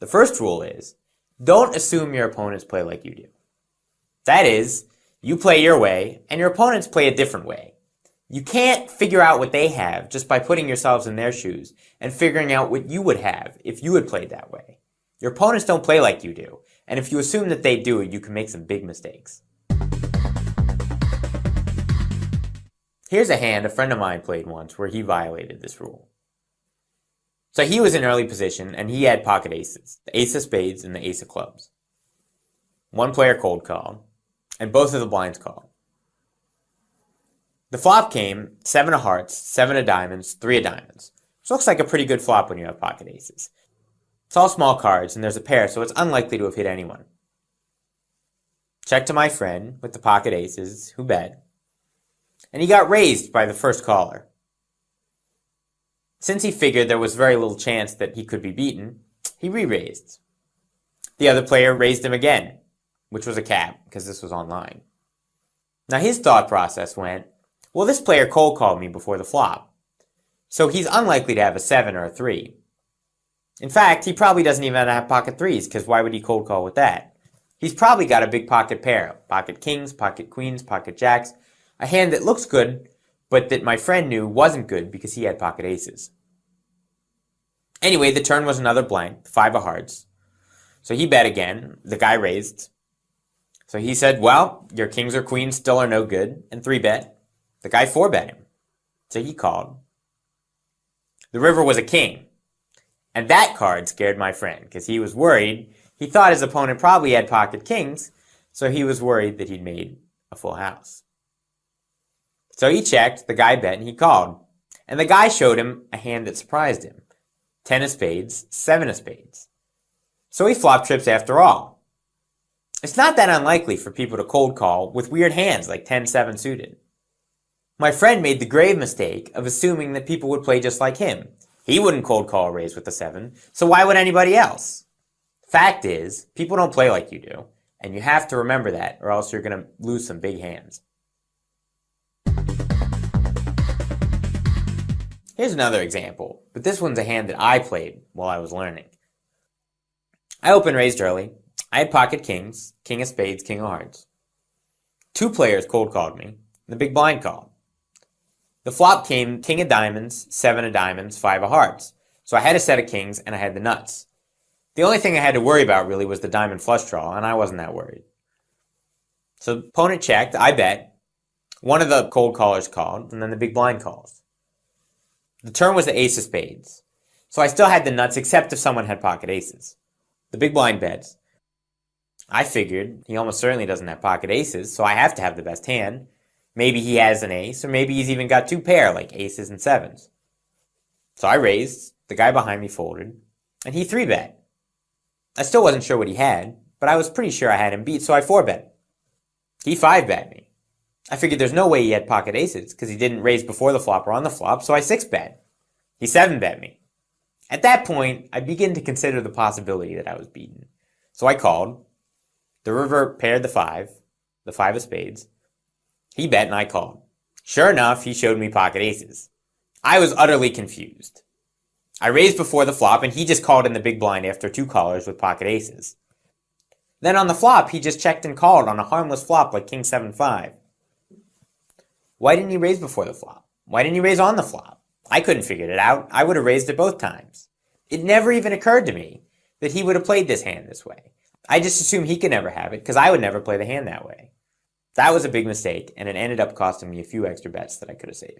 The first rule is, don't assume your opponents play like you do. That is, you play your way, and your opponents play a different way. You can't figure out what they have just by putting yourselves in their shoes and figuring out what you would have if you had played that way. Your opponents don't play like you do, and if you assume that they do, you can make some big mistakes. Here's a hand a friend of mine played once where he violated this rule. So he was in early position, and he had pocket aces, the ace of spades and the ace of clubs. One player cold called, and both of the blinds called. The flop came 7 of hearts, 7 of diamonds, 3 of diamonds. Which looks like a pretty good flop when you have pocket aces. It's all small cards, and there's a pair, so it's unlikely to have hit anyone. Check to my friend with the pocket aces, who bet, and he got raised by the first caller. Since he figured there was very little chance that he could be beaten, he re-raised. The other player raised him again, which was a cap, because this was online. Now his thought process went, well, this player cold called me before the flop, so he's unlikely to have a 7 or a 3. In fact, he probably doesn't even have pocket 3s, because why would he cold call with that? He's probably got a big pocket pair, pocket kings, pocket queens, pocket jacks, a hand that looks good, but that my friend knew wasn't good because he had pocket aces. Anyway, the turn was another blank, 5 of hearts. So he bet again, the guy raised. So he said, well, your kings or queens still are no good, and 3-bet. The guy 4-bet him. So he called. The river was a king. And that card scared my friend, because he was worried. He thought his opponent probably had pocket kings, so he was worried that he'd made a full house. So he checked, the guy bet, and he called. And the guy showed him a hand that surprised him. 10 of spades, 7 of spades. So he flop trips after all. It's not that unlikely for people to cold call with weird hands like 10-7 suited. My friend made the grave mistake of assuming that people would play just like him. He wouldn't cold call a raise with a 7, so why would anybody else? Fact is, people don't play like you do, and you have to remember that or else you're going to lose some big hands. Here's another example, but this one's a hand that I played while I was learning. I open raised early. I had pocket kings, king of spades, king of hearts. 2 players cold called me, and the big blind called. The flop came king of diamonds, 7 of diamonds, 5 of hearts. So I had a set of kings and I had the nuts. The only thing I had to worry about really was the diamond flush draw, and I wasn't that worried. So opponent checked, I bet. One of the cold callers called, and then the big blind calls. The turn was the ace of spades. So I still had the nuts except if someone had pocket aces. The big blind bets. I figured he almost certainly doesn't have pocket aces, so I have to have the best hand. Maybe he has an ace, or maybe he's even got 2 pair, like aces and 7s. So I raised, the guy behind me folded, and he 3-bet. I still wasn't sure what he had, but I was pretty sure I had him beat, so I 4-bet. He 5-bet me. I figured there's no way he had pocket aces, because he didn't raise before the flop or on the flop, so I 6-bet. He 7-bet me. At that point, I began to consider the possibility that I was beaten. So I called. The river paired the 5 of spades. He bet and I called. Sure enough, he showed me pocket aces. I was utterly confused. I raised before the flop and he just called in the big blind after 2 callers with pocket aces. Then on the flop, he just checked and called on a harmless flop like king 7-5. Why didn't he raise before the flop? Why didn't he raise on the flop? I couldn't figure it out. I would have raised it both times. It never even occurred to me that he would have played this hand this way. I just assumed he could never have it because I would never play the hand that way. That was a big mistake, and it ended up costing me a few extra bets that I could have saved.